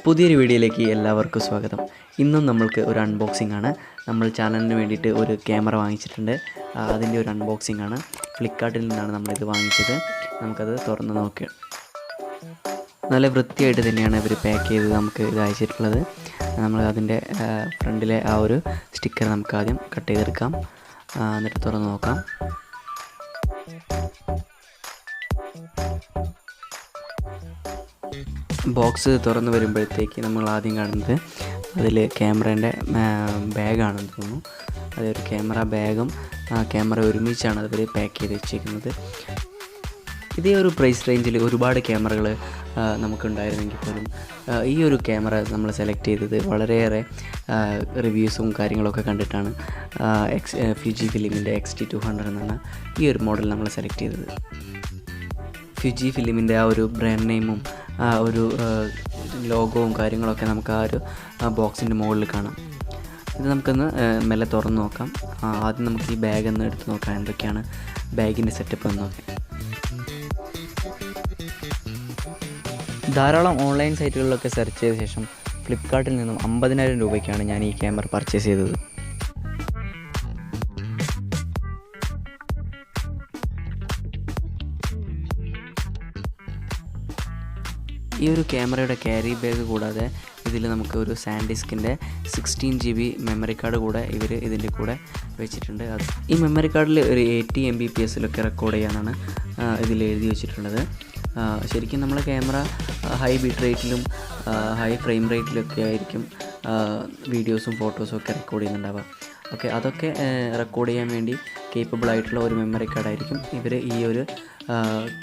പുതിയൊരു വീഡിയോയിലേക്ക് എല്ലാവർക്കും സ്വാഗതം. ഇന്നും നമ്മൾക്ക് ഒരു അൺബോക്സിംഗ് ആണ്. നമ്മൾ ചാനലിന് വേണ്ടിയിട്ട് ഒരു ക്യാമറ വാങ്ങിച്ചിട്ടുണ്ട്. അതിൻ്റെ ഒരു അൺബോക്സിംഗ് ആണ്. ഫ്ലിപ്കാർട്ടിൽ നിന്നാണ് നമ്മളിത് വാങ്ങിച്ചത്. നമുക്കത് തുറന്ന് നോക്കാം. നല്ല വൃത്തിയായിട്ട് തന്നെയാണ് ഇവർ പാക്ക് ചെയ്ത് നമുക്ക് ഇത് അയച്ചിട്ടുള്ളത്. നമ്മൾ അതിൻ്റെ ഫ്രണ്ടിലെ ആ ഒരു സ്റ്റിക്കർ നമുക്ക് ആദ്യം കട്ട് ചെയ്തെടുക്കാം. എന്നിട്ട് തുറന്ന് നോക്കാം. ബോക്സ് തുറന്ന് വരുമ്പോഴത്തേക്ക് നമ്മൾ ആദ്യം കാണുന്നത് അതിൽ ക്യാമറേൻ്റെ ബാഗാണെന്ന് തോന്നുന്നു. അതൊരു ക്യാമറ ബാഗും ക്യാമറ ഒരുമിച്ചാണ് അവർ പാക്ക് ചെയ്ത് വെച്ചിരിക്കുന്നത്. ഇതേ ഒരു പ്രൈസ് റേഞ്ചിൽ ഒരുപാട് ക്യാമറകൾ നമുക്കുണ്ടായിരുന്നെങ്കിൽ പോലും ഈ ഒരു ക്യാമറ നമ്മൾ സെലക്ട് ചെയ്തത് വളരെയേറെ റിവ്യൂസും കാര്യങ്ങളൊക്കെ കണ്ടിട്ടാണ്. fujifilimൻ്റെ XT200 എന്നാണ് ഈ ഒരു മോഡൽ നമ്മൾ സെലക്ട് ചെയ്തത്. fujifilimൻ്റെ ആ ഒരു ബ്രാൻഡ് നെയിമും ആ ഒരു ലോഗോവും കാര്യങ്ങളൊക്കെ നമുക്ക് ആ ഒരു ബോക്സിൻ്റെ മുകളിൽ കാണാം. ഇത് നമുക്കൊന്ന് മെല്ലെ തുറന്ന് നോക്കാം. ആദ്യം നമുക്ക് ഈ ബാഗ് ഒന്ന് എടുത്ത് നോക്കാം, എന്തൊക്കെയാണ് ബാഗിൻ്റെ സെറ്റപ്പ് എന്ന് നോക്കാം. ധാരാളം ഓൺലൈൻ സൈറ്റുകളിലൊക്കെ സെർച്ച് ചെയ്ത ശേഷം ഫ്ലിപ്കാർട്ടിൽ നിന്നും 50,000 രൂപയ്ക്കാണ് ഞാൻ ഈ ക്യാമറ പർച്ചേസ് ചെയ്തത്. ഈ ഒരു ക്യാമറയുടെ ക്യാരി ബാഗ് കൂടാതെ ഇതിൽ നമുക്ക് ഒരു സാൻഡിസ്കിൻ്റെ 16 GB മെമ്മറി കാർഡ് കൂടെ ഇവർ ഇതിൻ്റെ കൂടെ വെച്ചിട്ടുണ്ട്. ഈ മെമ്മറി കാർഡിൽ ഒരു 80 Mbps റെക്കോർഡ് ചെയ്യാനാണ് ഇതിൽ എഴുതി വെച്ചിട്ടുള്ളത്. ശരിക്കും നമ്മളെ ക്യാമറ ഹൈ ബിറ്റ് റേറ്റിലും ഹൈ ഫ്രെയിം റേറ്റിലൊക്കെ ആയിരിക്കും വീഡിയോസും ഫോട്ടോസും ഒക്കെ റെക്കോർഡ് ചെയ്യുന്നുണ്ടാവുക. ഓക്കെ, അതൊക്കെ റെക്കോർഡ് ചെയ്യാൻ വേണ്ടി കേപ്പബിൾ ആയിട്ടുള്ള ഒരു മെമ്മറി കാർഡായിരിക്കും ഇവർ ഈ ഒരു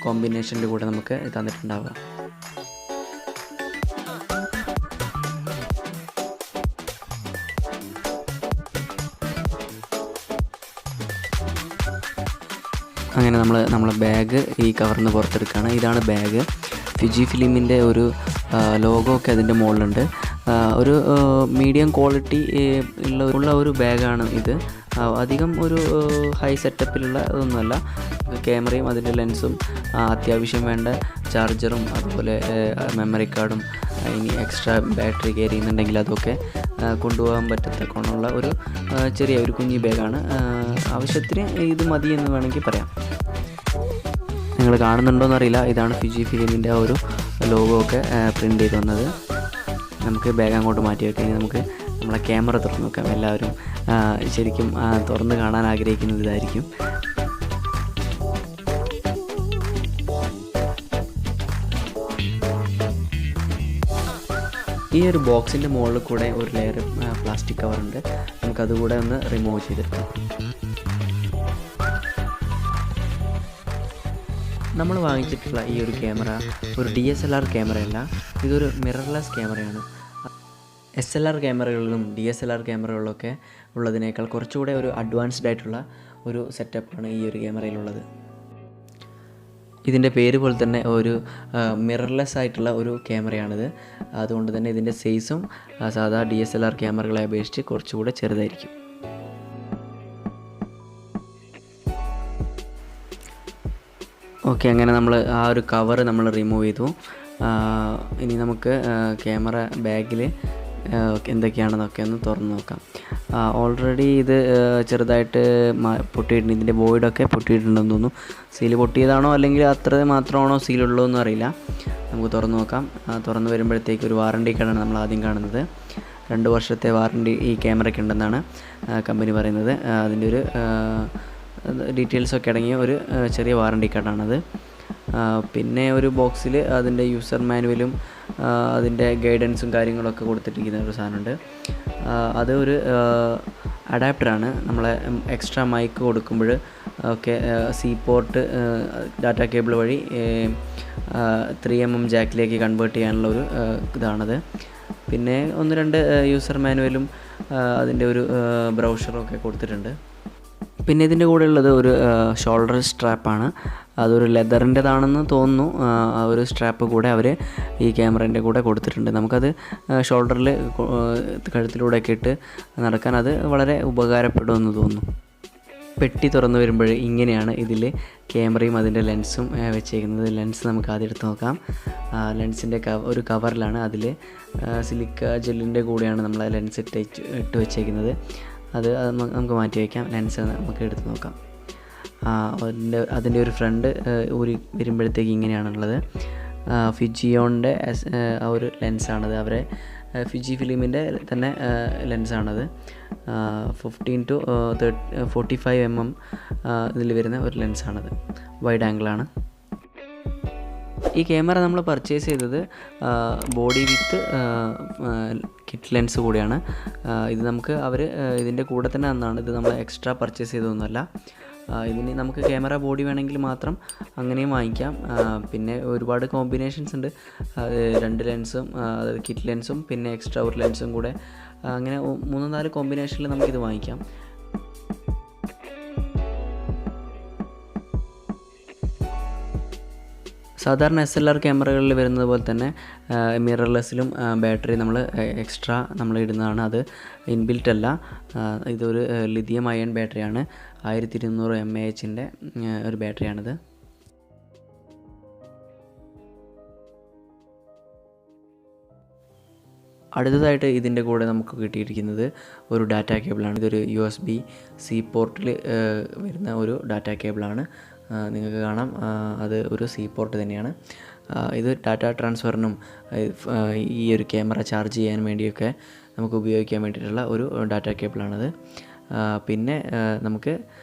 കോമ്പിനേഷനിൽ കൂടെ നമുക്ക് തന്നിട്ടുണ്ടാവുക. അങ്ങനെ നമ്മളെ ബാഗ് ഈ കവറിൽ നിന്ന് പുറത്തെടുക്കുകയാണ്. ഇതാണ് ബാഗ്. fujifilimൻ്റെ ഒരു ലോഗോ ഒക്കെ അതിൻ്റെ മുകളിലുണ്ട്. ഒരു മീഡിയം ക്വാളിറ്റി ഉള്ള ഒരു ബാഗാണ് ഇത്. അധികം ഒരു ഹൈ സെറ്റപ്പിലുള്ള ഇതൊന്നുമല്ല. ക്യാമറയും അതിൻ്റെ ലെൻസും അത്യാവശ്യം വേണ്ട ചാർജറും അതുപോലെ മെമ്മറി കാർഡും ഇനി എക്സ്ട്രാ ബാറ്ററി കയറി ചെയ്യുന്നുണ്ടെങ്കിൽ അതൊക്കെ കൊണ്ടുപോകാൻ പറ്റത്തക്കോണമുള്ള ഒരു ചെറിയ ഒരു കുഞ്ഞി ബാഗാണ്. ആവശ്യത്തിന് ഇത് മതി എന്ന് വേണമെങ്കിൽ പറയാം. നിങ്ങൾ കാണുന്നുണ്ടോയെന്നറിയില്ല, ഇതാണ് fujifilimൻ്റെ ആ ഒരു ലോഗോ ഒക്കെ പ്രിൻ്റ് ചെയ്ത് വന്നത്. നമുക്ക് ബാഗ് അങ്ങോട്ട് മാറ്റി വെക്കാം. നമുക്ക് നമ്മളെ ക്യാമറ തുറന്ന് നോക്കാം. എല്ലാവരും ശരിക്കും തുറന്ന് കാണാൻ ആഗ്രഹിക്കുന്നത് ഇതായിരിക്കും. ഈ ഒരു ബോക്സിൻ്റെ മുകളിൽ കൂടെ ഒരു ലെയർ പ്ലാസ്റ്റിക് കവറുണ്ട്. നമുക്കതുകൂടെ ഒന്ന് റിമൂവ് ചെയ്തെടുക്കാം. നമ്മൾ വാങ്ങിച്ചിട്ടുള്ള ഈ ഒരു ക്യാമറ ഒരു DSLR ക്യാമറയല്ല, ഇതൊരു മിറർലെസ് ക്യാമറയാണ്. SLR ക്യാമറകളിലും DSLR ക്യാമറകളിലൊക്കെ ഉള്ളതിനേക്കാൾ കുറച്ചുകൂടെ ഒരു അഡ്വാൻസ്ഡ് ആയിട്ടുള്ള ഒരു സെറ്റപ്പാണ് ഈ ഒരു ക്യാമറയിലുള്ളത്. ഇതിൻ്റെ പേര് പോലെ തന്നെ ഒരു മിറർലെസ് ആയിട്ടുള്ള ഒരു ക്യാമറയാണിത്. അതുകൊണ്ട് തന്നെ ഇതിൻ്റെ സൈസും സാധാ DSLR ക്യാമറകളെ അപേക്ഷിച്ച് കുറച്ചുകൂടെ ചെറുതായിരിക്കും. ഓക്കെ, അങ്ങനെ നമ്മൾ ആ ഒരു കവർ നമ്മൾ റിമൂവ് ചെയ്തു. ഇനി നമുക്ക് ക്യാമറ ബാഗിൽ എന്തൊക്കെയാണെന്നൊക്കെ ഒന്ന് തുറന്ന് നോക്കാം. ഓൾറെഡി ഇത് ചെറുതായിട്ട് പൊട്ടിയിട്ടുണ്ട്. ഇതിൻ്റെ വോയിഡൊക്കെ പൊട്ടിയിട്ടുണ്ടെന്ന് തോന്നുന്നു. സീല് പൊട്ടിയതാണോ അല്ലെങ്കിൽ അത്ര മാത്രമാണോ സീലുള്ളൂ എന്ന് അറിയില്ല. നമുക്ക് തുറന്ന് നോക്കാം. തുറന്ന് വരുമ്പോഴത്തേക്ക് ഒരു വാറണ്ടി കാർഡാണ് നമ്മൾ ആദ്യം കാണുന്നത്. 2 വർഷത്തെ വാറണ്ടി ഈ ക്യാമറയ്ക്ക് ഉണ്ടെന്നാണ് കമ്പനി പറയുന്നത്. അതിൻ്റെ ഒരു ഡീറ്റെയിൽസൊക്കെ അടങ്ങിയ ഒരു ചെറിയ വാറണ്ടി കാർഡാണത്. പിന്നെ ഒരു ബോക്സിൽ അതിൻ്റെ യൂസർ മാനുവലും അതിൻ്റെ ഗൈഡൻസും കാര്യങ്ങളൊക്കെ കൊടുത്തിട്ടിരിക്കുന്ന ഒരു സാധനമുണ്ട്. അത് ഒരു അഡാപ്റ്ററാണ്. നമ്മളെ എക്സ്ട്രാ മൈക്ക് കൊടുക്കുമ്പോൾ ഒക്കെ സി പോർട്ട് ഡാറ്റ കേബിൾ വഴി 3mm ജാക്കിലേക്ക് കൺവേർട്ട് ചെയ്യാനുള്ള ഒരു ഇതാണത്. പിന്നെ 1-2 യൂസർ മാനുവലും അതിൻ്റെ ഒരു ബ്രൗഷറും ഒക്കെ കൊടുത്തിട്ടുണ്ട്. പിന്നെ ഇതിൻ്റെ കൂടെ ഉള്ളത് ഒരു ഷോൾഡർ സ്ട്രാപ്പാണ്. അതൊരു ലെതറിൻ്റെതാണെന്ന് തോന്നുന്നു. ആ ഒരു സ്ട്രാപ്പ് കൂടെ അവർ ഈ ക്യാമറേൻ്റെ കൂടെ കൊടുത്തിട്ടുണ്ട്. നമുക്കത് ഷോൾഡറിൽ കഴുത്തിലൂടെയൊക്കെ ഇട്ട് നടക്കാൻ അത് വളരെ ഉപകാരപ്പെടുമെന്ന് തോന്നുന്നു. പെട്ടി തുറന്നു വരുമ്പോൾ ഇങ്ങനെയാണ് ഇതിൽ ക്യാമറയും അതിൻ്റെ ലെൻസും വെച്ചേക്കുന്നത്. ലെൻസ് നമുക്ക് ആദ്യം എടുത്ത് നോക്കാം. ലെൻസിൻ്റെ ഒരു കവറിലാണ്, അതിൽ സിലിക്ക ജെല്ലിൻ്റെ കൂടെയാണ് നമ്മൾ ആ ലെൻസ് ഇട്ട് വെച്ചേക്കുന്നത്. അത് നമുക്ക് മാറ്റി വയ്ക്കാം. ലെൻസ് നമുക്ക് എടുത്ത് നോക്കാം. അതിൻ്റെ ഒരു ഫ്രണ്ട് ഊരി വരുമ്പോഴത്തേക്ക് ഇങ്ങനെയാണുള്ളത്. ഫിജിയോണിൻ്റെ ആ ഒരു ലെൻസാണത്. അവരെ ഫിജിഫിലിമിൻ്റെ തന്നെ ലെൻസാണത്. 15 to 45 mm ഇതിൽ വരുന്ന ഒരു ലെൻസാണത്. വൈഡ് ആംഗിളാണ്. ഈ ക്യാമറ നമ്മൾ പർച്ചേസ് ചെയ്തത് ബോഡി വിത്ത് കിറ്റ് ലെൻസ് കൂടിയാണ്. ഇത് നമുക്ക് അവർ ഇതിൻ്റെ കൂടെ തന്നെ തന്നാണ്. ഇത് നമ്മൾ എക്സ്ട്രാ പർച്ചേസ് ചെയ്തതൊന്നുമല്ല. ഇതിന് നമുക്ക് ക്യാമറ ബോഡി വേണമെങ്കിൽ മാത്രം അങ്ങനെയും വാങ്ങിക്കാം. പിന്നെ ഒരുപാട് കോമ്പിനേഷൻസ് ഉണ്ട്. 2 ലെൻസും കിറ്റ് ലെൻസും പിന്നെ എക്സ്ട്രാ ഒരു ലെൻസും കൂടെ, അങ്ങനെ 3-4 കോമ്പിനേഷനിൽ നമുക്കിത് വാങ്ങിക്കാം. സാധാരണ SLR ക്യാമറകളിൽ വരുന്നത് പോലെ തന്നെ മിറർലെസ്സിലും ബാറ്ററി നമ്മൾ എക്സ്ട്രാ നമ്മൾ ഇടുന്നതാണ്. അത് ഇൻബിൽറ്റ് അല്ല. ഇതൊരു ലിഥിയം അയൺ ബാറ്ററിയാണ്. 1200 mAh ഒരു ബാറ്ററിയാണിത്. അടുത്തതായിട്ട് ഇതിൻ്റെ കൂടെ നമുക്ക് കിട്ടിയിരിക്കുന്നത് ഒരു ഡാറ്റ കേബിളാണ്. ഇതൊരു USB-C പോർട്ടിൽ വരുന്ന ഒരു ഡാറ്റ കേബിളാണ്. നിങ്ങൾക്ക് കാണാം, അത് ഒരു C പോർട്ട് തന്നെയാണ്. ഇത് ഡാറ്റ ട്രാൻസ്ഫറിനും ഈ ഒരു ക്യാമറ ചാർജ് ചെയ്യാൻ വേണ്ടിയൊക്കെ നമുക്ക് ഉപയോഗിക്കാൻ വേണ്ടിയിട്ടുള്ള ഒരു ഡാറ്റ കേബിളാണത്. പിന്നെ നമുക്ക്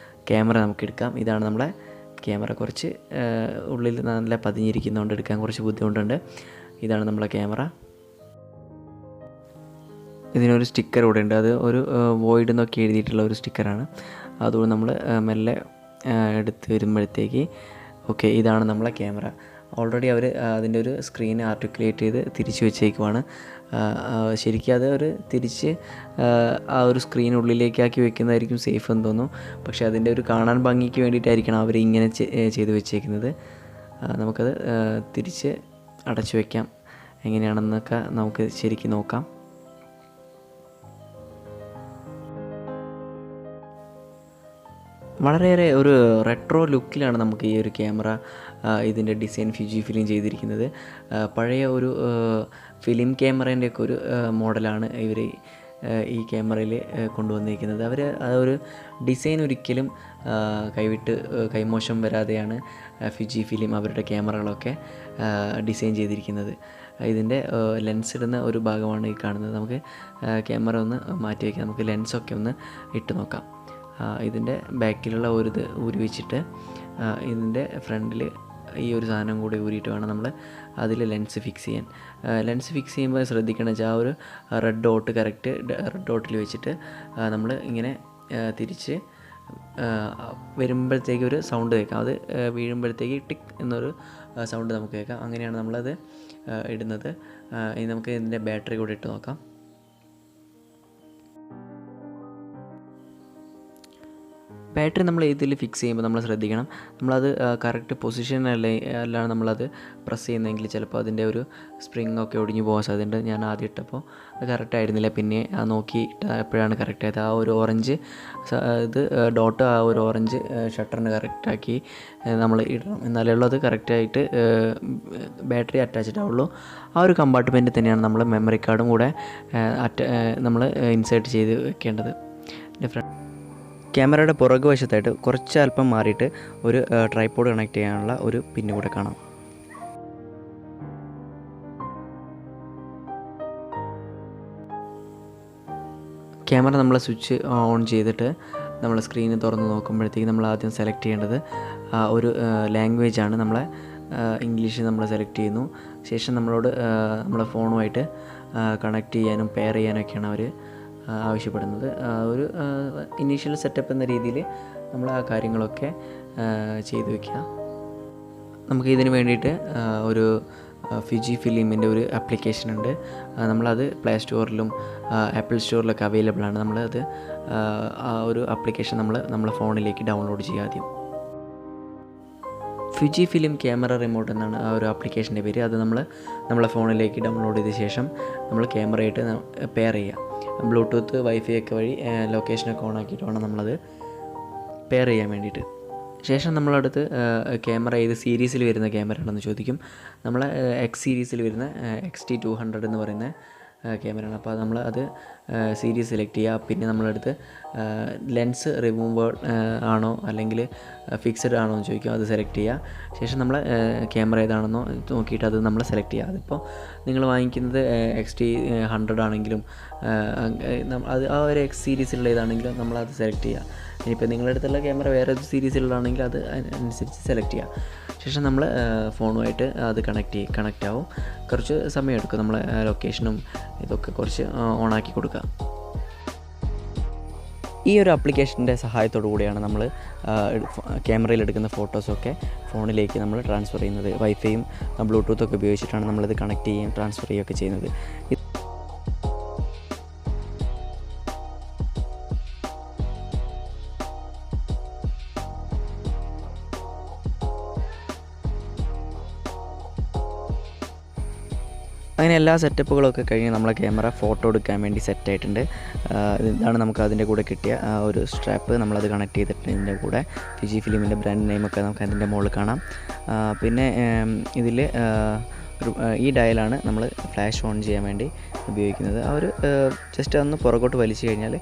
ക്യാമറ നമുക്ക് എടുക്കാം. ഇതാണ് നമ്മളെ ക്യാമറ. കുറച്ച് ഉള്ളിൽ നല്ല പതിഞ്ഞിരിക്കുന്നതുകൊണ്ട് എടുക്കാൻ കുറച്ച് ബുദ്ധിമുട്ടുണ്ട്. ഇതാണ് നമ്മളെ ക്യാമറ. ഇതിനൊരു സ്റ്റിക്കർ കൂടെ ഉണ്ട്. അത് ഒരു വോയിഡ് എന്നൊക്കെ എഴുതിയിട്ടുള്ള ഒരു സ്റ്റിക്കറാണ്. അതുകൊണ്ട് നമ്മൾ മെല്ലെ എടുത്ത് വരുമ്പോഴത്തേക്ക് ഓക്കെ, ഇതാണ് നമ്മളെ ക്യാമറ. ഓൾറെഡി അവർ അതിൻ്റെ ഒരു സ്ക്രീൻ ആർട്ടിക്കുലേറ്റ് ചെയ്ത് തിരിച്ച് വെച്ചേക്കുവാണ്. ശരിക്കും അത് ഒരു തിരിച്ച് ആ ഒരു സ്ക്രീൻ ഉള്ളിലേക്കാക്കി വെക്കുന്നതായിരിക്കും സേഫ് എന്ന് തോന്നും. പക്ഷേ അതിൻ്റെ ഒരു കാണാൻ ഭംഗിക്ക് വേണ്ടിയിട്ടായിരിക്കണം അവർ ഇങ്ങനെ ചെയ്ത് വെച്ചേക്കുന്നത്. നമുക്കത് തിരിച്ച് അടച്ചു വയ്ക്കാം. എങ്ങനെയാണെന്നൊക്കെ നമുക്ക് ശരിക്കും നോക്കാം. വളരെയേറെ ഒരു റെട്രോ ലുക്കിലാണ് നമുക്ക് ഈ ഒരു ക്യാമറ ഇതിൻ്റെ ഡിസൈൻ ഫിജിഫിലിം ചെയ്തിരിക്കുന്നത്. പഴയ ഒരു ഫിലിം ക്യാമറേൻ്റെയൊക്കെ ഒരു മോഡലാണ് ഇവർ ഈ ക്യാമറയിൽ കൊണ്ടുവന്നിരിക്കുന്നത്. അവർ ആ ഒരു ഡിസൈൻ ഒരിക്കലും കൈമോശം വരാതെയാണ് ഫിജിഫിലിം അവരുടെ ക്യാമറകളൊക്കെ ഡിസൈൻ ചെയ്തിരിക്കുന്നത്. ഇതിൻ്റെ ലെൻസ് ഇടുന്ന ഒരു ഭാഗമാണ് ഈ കാണുന്നത്. നമുക്ക് ക്യാമറ ഒന്ന് മാറ്റി വയ്ക്കാം. നമുക്ക് ലെൻസൊക്കെ ഒന്ന് ഇട്ട് നോക്കാം. ഇതിൻ്റെ ബാക്കിലുള്ള ഒരു ഇത് ഊരി വെച്ചിട്ട് ഇതിൻ്റെ ഫ്രണ്ടിൽ ഈ ഒരു സാധനം കൂടി ഊരിയിട്ട് വേണം നമ്മൾ അതിൽ ലെൻസ് ഫിക്സ് ചെയ്യാൻ. ലെൻസ് ഫിക്സ് ചെയ്യുമ്പോൾ ശ്രദ്ധിക്കണം വെച്ചാൽ ആ ഒരു റെഡ് ഡോട്ട് കറക്റ്റ് റെഡ് ഡോട്ടിൽ വെച്ചിട്ട് നമ്മൾ ഇങ്ങനെ തിരിച്ച് വരുമ്പോഴത്തേക്ക് ഒരു സൗണ്ട് കേൾക്കാം. അത് വീഴുമ്പോഴത്തേക്ക് ടിക്ക് എന്നൊരു സൗണ്ട് നമുക്ക് കേൾക്കാം. അങ്ങനെയാണ് നമ്മളത് ഇടുന്നത്. ഇനി നമുക്ക് ഇതിൻ്റെ ബാറ്ററി കൂടി ഇട്ട് നോക്കാം. ബാറ്ററി നമ്മൾ ഇതിൽ ഫിക്സ് ചെയ്യുമ്പോൾ നമ്മൾ ശ്രദ്ധിക്കണം, നമ്മളത് കറക്റ്റ് പൊസിഷനല്ലാണ് നമ്മളത് പ്രസ് ചെയ്യുന്നതെങ്കിൽ ചിലപ്പോൾ അതിൻ്റെ ഒരു സ്പ്രിങ് ഒക്കെ ഒടിഞ്ഞു പോകാൻ സാധ്യതയുണ്ട്. ഞാൻ ആദ്യം ഇട്ടപ്പോൾ അത് കറക്റ്റ് ആയിരുന്നില്ല. പിന്നെ നോക്കി എപ്പോഴാണ് കറക്റ്റ് ആയത്. ആ ഒരു ഓറഞ്ച് ഇത് ഡോട്ട് ആ ഒരു ഓറഞ്ച് ഷട്ടറിന് കറക്റ്റാക്കി നമ്മൾ ഇടണം. എന്നാലേ ഉള്ളൂ അത് കറക്റ്റായിട്ട് ബാറ്ററി അറ്റാച്ച്ഡ് ആവുള്ളൂ. ആ ഒരു കമ്പാർട്ട്മെൻറ്റിൽ തന്നെയാണ് നമ്മൾ മെമ്മറി കാർഡും കൂടെ നമ്മൾ ഇൻസേർട്ട് ചെയ്ത് വെക്കേണ്ടത്. ക്യാമറയുടെ പുറകു വശത്തായിട്ട് കുറച്ച് അല്പം മാറിയിട്ട് ഒരു ട്രൈപോഡ് കണക്ട് ചെയ്യാനുള്ള ഒരു പിന്ന് കൂടെ കാണാം. ക്യാമറ നമ്മൾ സ്വിച്ച് ഓൺ ചെയ്തിട്ട് നമ്മൾ സ്ക്രീന് തുറന്ന് നോക്കുമ്പോഴത്തേക്ക് നമ്മൾ ആദ്യം സെലക്ട് ചെയ്യേണ്ടത് ഒരു ലാംഗ്വേജാണ്. നമ്മളെ ഇംഗ്ലീഷ് നമ്മൾ സെലക്ട് ചെയ്യുന്നു. ശേഷം നമ്മളോട് നമ്മളെ ഫോണുമായിട്ട് കണക്ട് ചെയ്യാനും പെയർ ചെയ്യാനൊക്കെയാണ് അവർ ആവശ്യപ്പെടുന്നത്. ഒരു ഇനീഷ്യൽ സെറ്റപ്പ് എന്ന രീതിയിൽ നമ്മൾ ആ കാര്യങ്ങളൊക്കെ ചെയ്തു വയ്ക്കുക. നമുക്ക് ഇതിന് വേണ്ടിയിട്ട് ഒരു ഫിജിഫിലിമിൻ്റെ ഒരു ആപ്ലിക്കേഷൻ ഉണ്ട്. നമ്മളത് പ്ലേ സ്റ്റോറിലും ആപ്പിൾ സ്റ്റോറിലൊക്കെ അവൈലബിൾ ആണ്. നമ്മളത് ആ ഒരു ആപ്ലിക്കേഷൻ നമ്മളെ ഫോണിലേക്ക് ഡൗൺലോഡ് ചെയ്യുക ആദ്യം. ഫുജിഫിലിം ക്യാമറ റിമോട്ട് എന്നാണ് ആ ഒരു ആപ്ലിക്കേഷൻ്റെ പേര്. അത് നമ്മളെ ഫോണിലേക്ക് ഡൗൺലോഡ് ചെയ്ത ശേഷം നമ്മൾ ക്യാമറയായിട്ട് പെയർ ചെയ്യുക. ബ്ലൂടൂത്ത് വൈഫൈ ഒക്കെ വഴി ലൊക്കേഷനൊക്കെ ഓൺ ആക്കിയിട്ട് വേണം നമ്മളത് പെയർ ചെയ്യാൻ വേണ്ടിയിട്ട്. ശേഷം നമ്മളടുത്ത് ക്യാമറ ഏത് സീരീസിൽ വരുന്ന ക്യാമറ ആണെന്ന് ചോദിക്കും. നമ്മൾ എക്സ് സീരീസിൽ വരുന്ന XT200 എന്ന് പറയുന്ന ക്യാമറയാണ്. അപ്പോൾ നമ്മൾ അത് സീരീസ് സെലക്ട് ചെയ്യുക. പിന്നെ നമ്മളടുത്ത് ലെൻസ് റിമൂവർ ആണോ അല്ലെങ്കിൽ ഫിക്സഡ് ആണോ എന്ന് ചോദിക്കും. അത് സെലക്ട് ചെയ്യുക. ശേഷം നമ്മൾ ക്യാമറ ഏതാണെന്നോ നോക്കിയിട്ട് അത് നമ്മൾ സെലക്ട് ചെയ്യുക. അതിപ്പോൾ നിങ്ങൾ വാങ്ങിക്കുന്നത് XT100 ആണെങ്കിലും അത് ആ ഒരു എക്സ് സീരീസിലുള്ള ഏതാണെങ്കിലും നമ്മളത് സെലക്ട് ചെയ്യുക. ഇനിയിപ്പോൾ നിങ്ങളുടെ അടുത്തുള്ള ക്യാമറ വേറെ സീരീസിലുള്ളതാണെങ്കിൽ അത് അനുസരിച്ച് സെലക്ട് ചെയ്യുക. ശേഷം നമ്മൾ ഫോണുമായിട്ട് അത് കണക്റ്റ് ആവും. കുറച്ച് സമയം എടുക്കും. നമ്മൾ ലൊക്കേഷനും ഇതൊക്കെ കുറച്ച് ഓണാക്കി കൊടുക്കുക. ഈ ഒരു ആപ്ലിക്കേഷൻ്റെ സഹായത്തോടു കൂടിയാണ് നമ്മൾ ക്യാമറയിൽ എടുക്കുന്ന ഫോട്ടോസൊക്കെ ഫോണിലേക്ക് നമ്മൾ ട്രാൻസ്ഫർ ചെയ്യുന്നത്. വൈഫൈയും ബ്ലൂടൂത്തൊക്കെ ഉപയോഗിച്ചിട്ടാണ് നമ്മളിത് കണക്ട് ചെയ്യുകയും ട്രാൻസ്ഫർ ചെയ്യുകയൊക്കെ ചെയ്യുന്നത്. അങ്ങനെ എല്ലാ സെറ്റപ്പുകളൊക്കെ കഴിഞ്ഞ് നമ്മളെ ക്യാമറ ഫോട്ടോ എടുക്കാൻ വേണ്ടി സെറ്റായിട്ടുണ്ട്. ഇതാണ് നമുക്ക് അതിൻ്റെ കൂടെ കിട്ടിയ ഒരു സ്ട്രാപ്പ്. നമ്മളത് കണക്ട് ചെയ്തിട്ടുണ്ട്. ഇതിൻ്റെ കൂടെ ഫിജിഫിലിമിൻ്റെ ബ്രാൻഡ് നെയിമൊക്കെ നമുക്ക് അതിൻ്റെ മുകളിൽ കാണാം. പിന്നെ ഇതിൽ ഈ ഡയലാണ് നമ്മൾ ഫ്ലാഷ് ഓൺ ചെയ്യാൻ വേണ്ടി ഉപയോഗിക്കുന്നത്. ആ ഒരു ജസ്റ്റ് ഒന്ന് പുറകോട്ട് വലിച്ചു കഴിഞ്ഞാൽ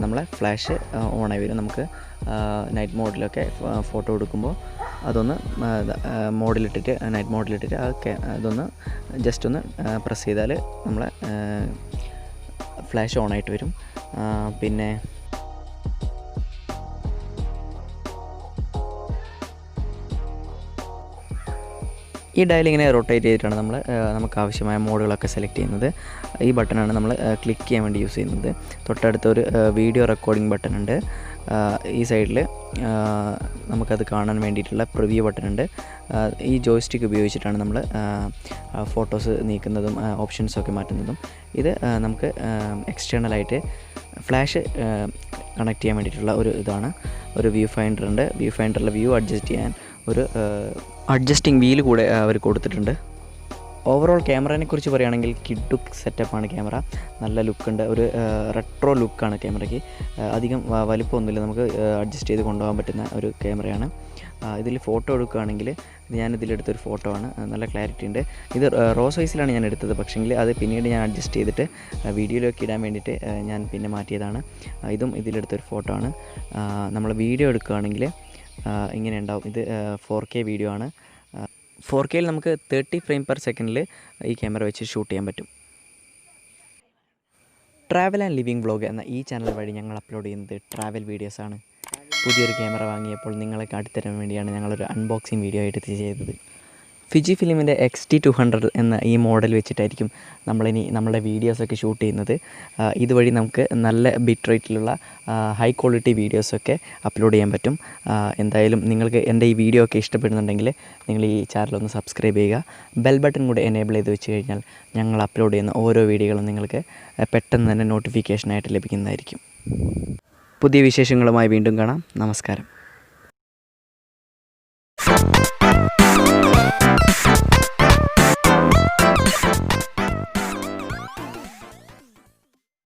നമ്മളെ ഫ്ലാഷ് ഓണായി വരും. നമുക്ക് നൈറ്റ് മോഡിലൊക്കെ ഫോട്ടോ എടുക്കുമ്പോൾ അതൊന്ന് നൈറ്റ് മോഡിലിട്ടിട്ട് അതൊന്ന് ജസ്റ്റ് ഒന്ന് പ്രസ് ചെയ്താൽ നമ്മളെ ഫ്ലാഷ് ഓണായിട്ട് വരും. പിന്നെ ഈ ഡയൽ ഇങ്ങനെ റൊട്ടേറ്റ് ചെയ്തിട്ടാണ് നമുക്ക് ആവശ്യമായ മോഡുകളൊക്കെ സെലക്ട് ചെയ്യുന്നത്. ഈ ബട്ടണാണ് നമ്മൾ ക്ലിക്ക് ചെയ്യാൻ വേണ്ടി യൂസ് ചെയ്യുന്നത്. തൊട്ടടുത്തൊരു വീഡിയോ റെക്കോർഡിംഗ് ബട്ടൺ ഉണ്ട്. ഈ സൈഡിൽ നമുക്കത് കാണാൻ വേണ്ടിയിട്ടുള്ള പ്രിവ്യൂ ബട്ടൺ ഉണ്ട്. ഈ ജോയ്സ്റ്റിക്ക് ഉപയോഗിച്ചിട്ടാണ് നമ്മൾ ഫോട്ടോസ് നീക്കുന്നതും ഓപ്ഷൻസൊക്കെ മാറ്റുന്നതും. ഇത് നമുക്ക് എക്സ്റ്റേണലായിട്ട് ഫ്ലാഷ് കണക്ട് ചെയ്യാൻ വേണ്ടിയിട്ടുള്ള ഒരു ഇതാണ്. ഒരു വ്യൂ ഫൈൻഡർ ഉണ്ട്. വ്യൂ ഫൈൻഡറിലെ വ്യൂ അഡ്ജസ്റ്റ് ചെയ്യാൻ ഒരു അഡ്ജസ്റ്റിംഗ് വീൽ കൂടെ അവർ കൊടുത്തിട്ടുണ്ട്. ഓവറോൾ ക്യാമറയെ കുറിച്ച് പറയുകയാണെങ്കിൽ കിഡ് സെറ്റപ്പാണ് ക്യാമറ. നല്ല ലുക്കുണ്ട്. ഒരു റെട്രോ ലുക്കാണ് ക്യാമറയ്ക്ക്. അധികം വലിപ്പമൊന്നുമില്ല. നമുക്ക് അഡ്ജസ്റ്റ് ചെയ്ത് കൊണ്ടുപോകാൻ പറ്റുന്ന ഒരു ക്യാമറയാണ്. ഇതിൽ ഫോട്ടോ എടുക്കുകയാണെങ്കിൽ ഞാനിതിലെടുത്തൊരു ഫോട്ടോ ആണ്. നല്ല ക്ലാരിറ്റി ഉണ്ട്. ഇത് റോ സൈസിലാണ് ഞാൻ എടുത്തത്. പക്ഷേങ്കിൽ അത് പിന്നീട് ഞാൻ അഡ്ജസ്റ്റ് ചെയ്തിട്ട് വീഡിയോയിലേക്ക് ഇടാൻ വേണ്ടിയിട്ട് ഞാൻ പിന്നെ മാറ്റിയതാണ്. ഇതും ഇതിലെടുത്തൊരു ഫോട്ടോ ആണ്. നമ്മൾ വീഡിയോ എടുക്കുകയാണെങ്കിൽ ഇങ്ങനെ ഉണ്ടാവും. ഇത് 4K വീഡിയോ ആണ്. 4Kയിൽ നമുക്ക് 30 ഫ്രെയിം പെർ സെക്കൻഡിൽ ഈ ക്യാമറ വെച്ച് ഷൂട്ട് ചെയ്യാൻ പറ്റും. ട്രാവൽ ആൻഡ് ലിവിങ് വ്ളോഗ് എന്ന ഈ ചാനൽ വഴി ഞങ്ങൾ അപ്ലോഡ് ചെയ്യുന്നത് ട്രാവൽ വീഡിയോസാണ്. പുതിയൊരു ക്യാമറ വാങ്ങിയപ്പോൾ നിങ്ങളെ കാട്ടിത്തരാൻ വേണ്ടിയാണ് ഞങ്ങളൊരു അൺബോക്സിങ് വീഡിയോ ആയിട്ട് ചെയ്തത്. ഫിജിഫിലിമിൻ്റെ XT200 എന്ന ഈ മോഡൽ വെച്ചിട്ടായിരിക്കും നമ്മളിനി നമ്മുടെ വീഡിയോസൊക്കെ ഷൂട്ട് ചെയ്യുന്നത്. ഇതുവഴി നമുക്ക് നല്ല ബിറ്റ് റേറ്റിലുള്ള ഹൈ ക്വാളിറ്റി വീഡിയോസൊക്കെ അപ്ലോഡ് ചെയ്യാൻ പറ്റും. എന്തായാലും നിങ്ങൾക്ക് എൻ്റെ ഈ വീഡിയോ ഒക്കെ ഇഷ്ടപ്പെടുന്നുണ്ടെങ്കിൽ നിങ്ങൾ ഈ ചാനലൊന്ന് സബ്സ്ക്രൈബ് ചെയ്യുക. ബെൽ ബട്ടൺ കൂടെ എനേബിൾ ചെയ്ത് വെച്ച് കഴിഞ്ഞാൽ ഞങ്ങൾ അപ്ലോഡ് ചെയ്യുന്ന ഓരോ വീഡിയോകളും നിങ്ങൾക്ക് പെട്ടെന്ന് തന്നെ നോട്ടിഫിക്കേഷനായിട്ട് ലഭിക്കുന്നതായിരിക്കും. പുതിയ വിശേഷങ്ങളുമായി വീണ്ടും കാണാം. നമസ്കാരം.